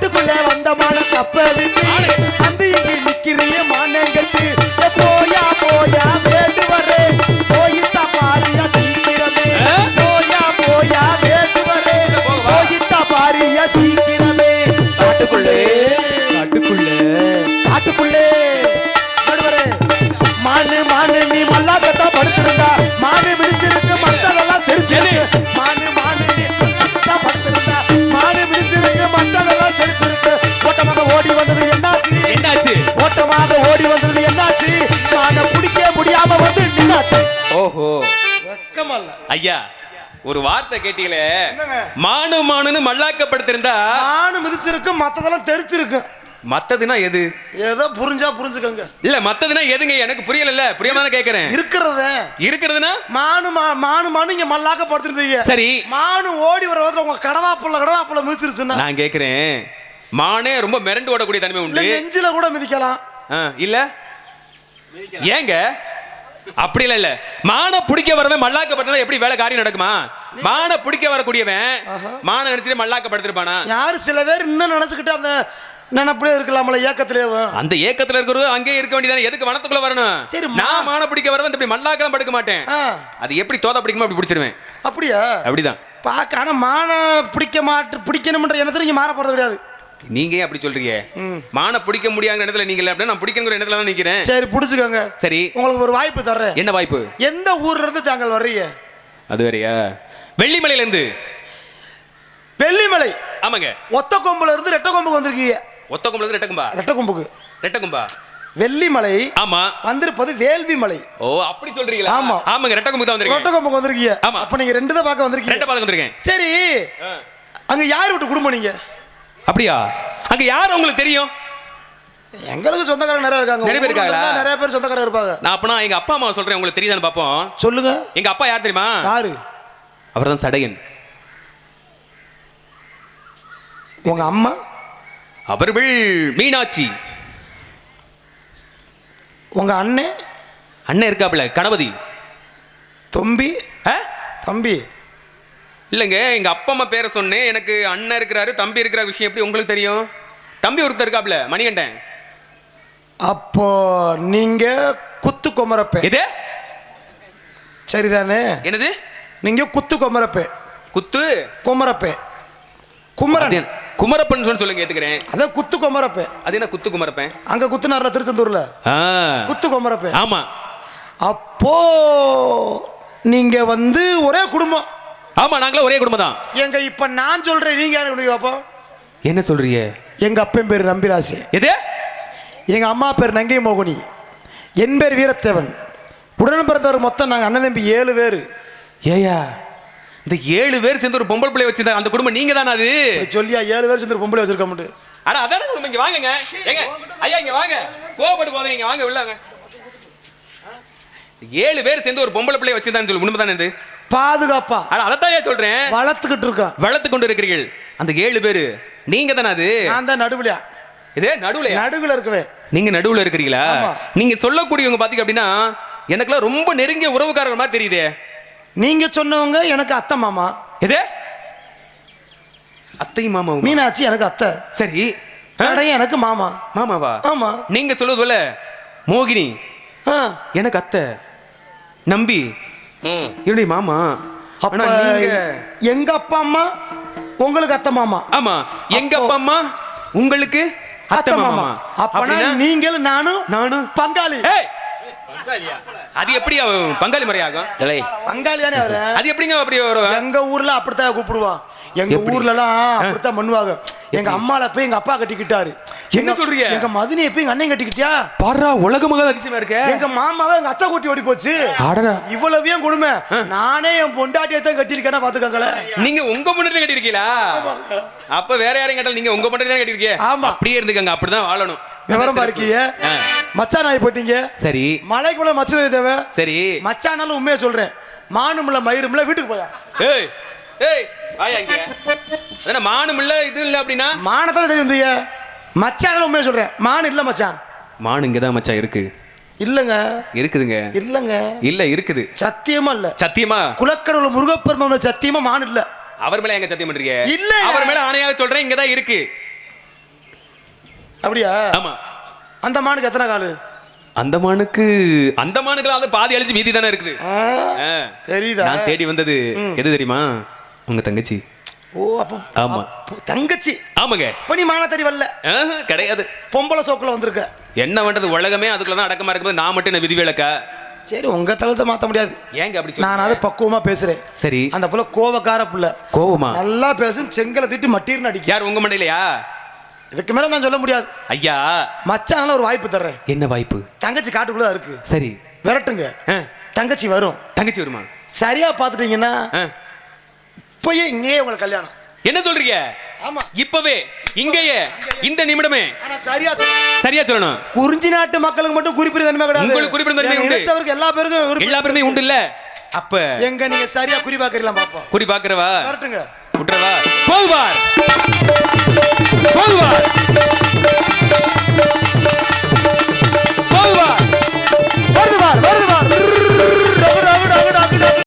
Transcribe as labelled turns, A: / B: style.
A: காட்டுக்குள்ள வந்த மான கப்ப விட்டு அந்த இங்கு நிக்கிறிய மானங்கட்டு போயா போயா வேண்டு வரே போயிட்டா பாரியா சீக்கிரமே போயா போயா வேண்டு வரே போயிட்டா பாரியா சீக்கிரமே காட்டுக்குள்ளே காட்டுக்குள்ளே காட்டுக்குள்ளே நடுவரே மானு மானு நீ மல்லாக்கத்தா படுத்திருந்தா மானு விரிச்சிருக்கு மத்ததெல்லாம் தெரிச்சிருக்கு மானு மானு நீ மல்லாக்கத்தா படுத்திருந்தா மானு விரிச்சிருக்கு மத்ததெல்லாம் தெரிச்சிருக்கு ஓட்டமாக ஓடி வந்தது என்னாச்சு
B: என்னாச்சு
A: ஓட்டமாக ஓடி வந்தது என்னாச்சு மானை பிடிக்க முடியாம வந்து நின்னாச்சு
B: ஓஹோ
A: வெக்கமல்ல
B: ஐயா ஒரு வார்த்தை கேட்டீங்களே மானு மானுன்னு மல்லாக்கப்படுத்திருந்தா
A: மானு மிதிச்சிருக்கு மத்ததெல்லாம் தெரிச்சிருக்கு
B: மத்ததுனா எது
A: ஏதோ புரிஞ்சா புரிஞ்சுக்கங்க
B: இல்ல மத்ததுனா எதுங்க எனக்கு புரியல புரியாம தான் கேக்குறேன்
A: இருக்கிறதுனா மானு மானு மானு இங்க மல்லாக்க படுத்துருந்தீங்க
B: சரி
A: மானு ஓடி வர வந்து உங்க கடவாப்புல மிதிச்சிருச்சுன்னா
B: நான் கேக்குறேன் மானே ரொம்ப மிரண்டு ஓடக்கூடிய தன்மை உண்டு
A: நெஞ்சில கூட மிதிக்கலாம்
B: இல்ல ஏங்க அப்படி இல்ல மான பிடிக்க வரவன் மல்லாக்கப்படுறதா எப்படி வேலை காரியம் நடக்குமா மான பிடிக்க வரக்கூடியவன் மான நினைச்சிட்டு மல்லாக்கப்படுத்திருப்பானா
A: யாரு சில பேர் இன்னும் நினைச்சுக்கிட்டு அந்த நினைப்பிலே இருக்கலாம்ல ஏக்கத்திலே
B: அந்த ஏக்கத்துல இருக்கிறது அங்கே இருக்க வேண்டியதானே எதுக்கு வனத்துக்குள்ள வரணும்
A: சரி
B: நான் மான பிடிக்க வரவன் இப்படி மல்லாக்கலாம் படுக்க மாட்டேன் அது எப்படி தோத பிடிக்குமோ அப்படி பிடிச்சிருவேன்
A: அப்படியா
B: அப்படிதான்
A: பாக்க ஆனா மான பிடிக்கணும்ன்ற எண்ணத்துல நீங்க மாற போறது கிடையாது
B: நீங்க ஏன் அப்படி சொல்றீங்க மான பிடிக்க முடியாத இடத்துல நீங்க இல்ல அப்படின்னா நான் பிடிக்கிற இடத்துல தான் நிக்கிறேன்
A: சரி பிடிச்சுக்கோங்க
B: சரி
A: உங்களுக்கு ஒரு வாய்ப்பு தர்றேன்
B: என்ன வாய்ப்பு
A: எந்த ஊர்ல இருந்து தாங்கள் வர்றீங்க
B: அது வேறையா வெள்ளிமலையில இருந்து
A: வெள்ளிமலை
B: ஆமாங்க
A: ஒத்த கொம்புல இருந்து ரெட்ட கொம்புக்கு வந்திருக்கீங்க
B: ஒத்த கொம்புல இருந்து ரெட்ட கொம்பா
A: வெள்ளிமலை
B: ஆமா
A: வந்திருப்பது வேள்வி மலை
B: ஓ அப்படி சொல்றீங்களா
A: ஆமா
B: ஆமாங்க ரெட்ட கொம்புக்கு தான் வந்திருக்கீங்க
A: ரெட்ட கொம்புக்கு வந்திருக்கீங்க
B: ஆமா
A: அப்ப நீங்க ரெண்டு தான் பார்க்க வந்திருக்கீங்க
B: ரெட்ட பார்க்க வந்திருக்கேன்
A: சரி அங்க யார் விட்டு குடும்பம் நீங்க
B: அப்படியா அங்க யார் உங்களுக்கு தெரியும்
A: எங்களுக்கு சொந்தக்காரங்க நிறைய இருக்காங்க
B: நிறைய பேர் இருக்காங்களா
A: நிறைய பேர் சொந்தக்காரங்க இருப்பாங்க
B: நான் அப்பனா எங்க அப்பா அம்மா சொல்றேன் உங்களுக்கு தெரியுதான்னு பாப்போம்
A: சொல்லுங்க
B: எங்க அப்பா யார் தெரியுமா
A: யாரு
B: அவர்தான் சடையன்
A: உங்க அம்மா
B: அவர்கள் மீனாட்சி
A: உங்க அண்ணன்
B: இருக்காப்ல கணபதி
A: தம்பி
B: இல்லைங்க எங்க அப்பா அம்மா பேரை சொன்னேன் எனக்கு அண்ணன் இருக்கிறாரு தம்பி இருக்கிற விஷயம் எப்படி உங்களுக்கு தெரியும் தம்பி ஒருத்தர் இருக்காப்ல மணிகண்டன்
A: அப்போ நீங்க குத்து கொமரப்பே
B: எது
A: சரிதானே
B: என்னது
A: நீங்க குத்து கொமரப்பே
B: குத்து
A: கொமரப்பே குமரன்
B: குமரப்பன் சொல்லுங்க ஏத்துக்கிறேன்
A: அதான் குத்து கொமரப்பே
B: அது என்ன குத்து குமரப்பேன்
A: அங்க குத்துனார்ல திருச்செந்தூர்ல குத்து கொமரப்பே
B: ஆமா
A: அப்போ நீங்க வந்து ஒரே குடும்பம்
B: ஆமா நாங்களே ஒரே குடும்பம் தான்
A: எங்க இப்ப நான் சொல்றேன் நீங்க யாரு அப்போ
B: என்ன சொல்றீங்க
A: எங்க அப்பன் பேர் நம்பிராசி
B: எது
A: எங்க அம்மா பேர் நங்கை மோகினி என் பேர் வீரத்தேவன் உடன் பிறந்தவர் மொத்தம் நாங்க அண்ணன் தம்பி 7 பேர்
B: ஏயா இந்த 7 பேர் சேர்ந்து ஒரு பொம்பளை பிள்ளை வச்சிருந்தா அந்த குடும்பம் நீங்க தானே அது
A: சொல்லியா 7 பேர் சேர்ந்து ஒரு பொம்பளை வச்சிருக்க முடியும்
B: அட அதானே குடும்பம் இங்க வாங்குங்க ஏங்க ஐயா இங்க வாங்க கோபப்பட்டு போதீங்க இங்க வாங்க உள்ளாங்க 7 பேர் சேர்ந்து ஒரு பொம்பளை பிள்ளை வச்சிருந்தான்னு சொல்லி குடும்பம் தானே இது
A: பாதுகாப்பா
B: அட அதத்தான் சொல்றேன்
A: வளர்த்துக்கிட்டு இருக்கோம்
B: வளர்த்து கொண்டு இருக்கிறீர்கள் அந்த 7 பேர் நீங்க தானே அது
A: நான் தான் நடுவுல
B: இதே நடுவுல
A: இருக்கவே
B: நீங்க நடுவுல இருக்கிறீங்களா நீங்க சொல்லக்கூடியவங்க பாத்தீங்க அப்படின்னா எனக்குலாம் ரொம்ப நெருங்கிய உறவுக்காரர் மாதிரி தெரியுதே
A: நீங்க சொன்னவங்க எனக்கு அத்தை மாமா
B: எது அத்தை மாமா
A: மீனாட்சி எனக்கு அத்தை
B: சரி
A: சடையன் எனக்கு மாமா
B: மாமாவா
A: ஆமா
B: நீங்க சொல்லுவது போல மோகினி எனக்கு அத்தை நம்பி என்னுடைய மாமா
A: அப்ப எங்க அப்பா அம்மா உங்களுக்கு அத்தை மாமா
B: ஆமா எங்க அப்பா அம்மா உங்களுக்கு அத்தை மாமா
A: அப்பனா நீங்களும் நானும் பங்காளி
B: அது எப்படி பங்காளி முறையாகும்
A: பங்காளி தானே அவரு
B: அது எப்படிங்க அப்படி வரும்
A: எங்க ஊர்ல அப்படித்தான் கூப்பிடுவான் எங்க ஊர்ல எல்லாம் அப்படித்தான் பண்ணுவாங்க எங்க அம்மால போய் எங்க அப்பா கட்டிக்கிட்டாரு
B: என்ன சொல்றீங்க
A: எங்க மதுனியை போய் எங்க அண்ணன் கட்டிக்கிட்டியா
B: பாரா உலகமாக அதிசயமா இருக்க
A: எங்க மாமாவை எங்க அத்தை கூட்டி ஓடி போச்சு இவ்வளவையும் கொடுமை நானே என் பொண்டாட்டியை தான் கட்டிருக்கேன்னா பாத்துக்கங்களேன்
B: நீங்க உங்க பொண்டாட்டி கட்டிருக்கீங்களா அப்ப வேற யாரையும் கேட்டாலும் நீங்க உங்க பொண்டாட்டி தான் கட்டிருக்கீங்க
A: ஆமா
B: அப்படியே இருந்துக்கங்க அப்படிதான் வாழணும்
A: விவரமா இருக்கீங்க மச்சான் ஆகி போட்டீங்க
B: சரி
A: மலைக்குள்ள மச்சான் தேவை
B: சரி
A: மச்சானாலும் உண்மையா சொல்றேன் மானும்ல மயிரும்ல வீட்டுக்கு போயா
B: ஏய் ஏய் வாயா இங்க என்ன மானும் இல்ல இது இல்ல அப்படினா
A: மானத்தால தெரியும் இந்திய மச்சானாலும் உண்மையா சொல்றேன் மான் இல்ல மச்சான்
B: மான் இங்க தான் மச்சான் இருக்கு
A: இல்லங்க
B: இருக்குதுங்க
A: இல்லங்க
B: இல்ல இருக்குது
A: சத்தியமா இல்ல
B: சத்தியமா
A: குலக்கடவுள் முருகப்பெருமான் சத்தியமா மான் இல்ல
B: அவர் மேல எங்க சத்தியம் பண்றீங்க
A: இல்ல
B: அவர் மேல ஆணையாக சொல்றேன் இங்க தான் இருக்கு
A: அப்படியா?
B: ஆமா.
A: அந்த மானுக்கு எத்தனை காலு?
B: அந்தமானுக்குலாம் அது பாதி அழிச்சு மீதி தானே இருக்குது.
A: தெரியுதா?
B: நான் தேடி வந்தது எது தெரியுமா? உங்க தங்கச்சி.
A: ஓ, அப்போ
B: ஆமா,
A: தங்கச்சி.
B: ஆமாங்க.
A: இப்ப நீ மான தேடி வரல?
B: கிடையாது.
A: பொம்பளை சோக்குல வந்திருக்க.
B: என்ன பண்றது, உலகமே அதுக்குள்ளதான் அடக்கமா இருக்கும்போது நான் மட்டும் என்ன விதிவிலக்கா?
A: சரி, உங்க தளத்தை மாத்த முடியாது.
B: ஏங்க அப்படி?
A: நான் அது பக்குவமா பேசுறேன்.
B: சரி.
A: அந்த புள்ள கோவக்கார புள்ள.
B: கோவமா?
A: நல்லா பேசும், செங்கலை திட்டு மட்டீர்னு அடிக்கும்.
B: யார், உங்க மண்டையிலையா?
A: இதுக்கு மேல நான் சொல்ல முடியாது
B: ஐயா.
A: மச்சானால ஒரு வாய்ப்பு தர்றேன்.
B: என்ன வாய்ப்பு?
A: தங்கச்சி காட்டுக்குள்ள இருக்கு.
B: சரி,
A: விரட்டுங்க. தங்கச்சி வரும்.
B: தங்கச்சி வருமா?
A: சரியா பாத்துட்டீங்கன்னா இப்பயே இங்கேயே உங்களுக்கு கல்யாணம்.
B: என்ன சொல்றீங்க?
A: ஆமா,
B: இப்பவே இங்கேயே இந்த நிமிடமே.
A: ஆனா சரியா
B: சொல்லணும்.
A: குறிஞ்சி நாட்டு மக்களுக்கு மட்டும் குறிப்பிட்ட தன்மை கிடையாது.
B: உங்களுக்கு குறிப்பிட்ட தன்மை உண்டு. எல்லா பேருமே உண்டு இல்ல? அப்ப
A: எங்க நீங்க சரியா குறி பாக்குறீங்களா பாப்போம்.
B: குறி பாக்குறவா?
A: விரட்டுங்க.
B: விட்டுறவா? போவார்.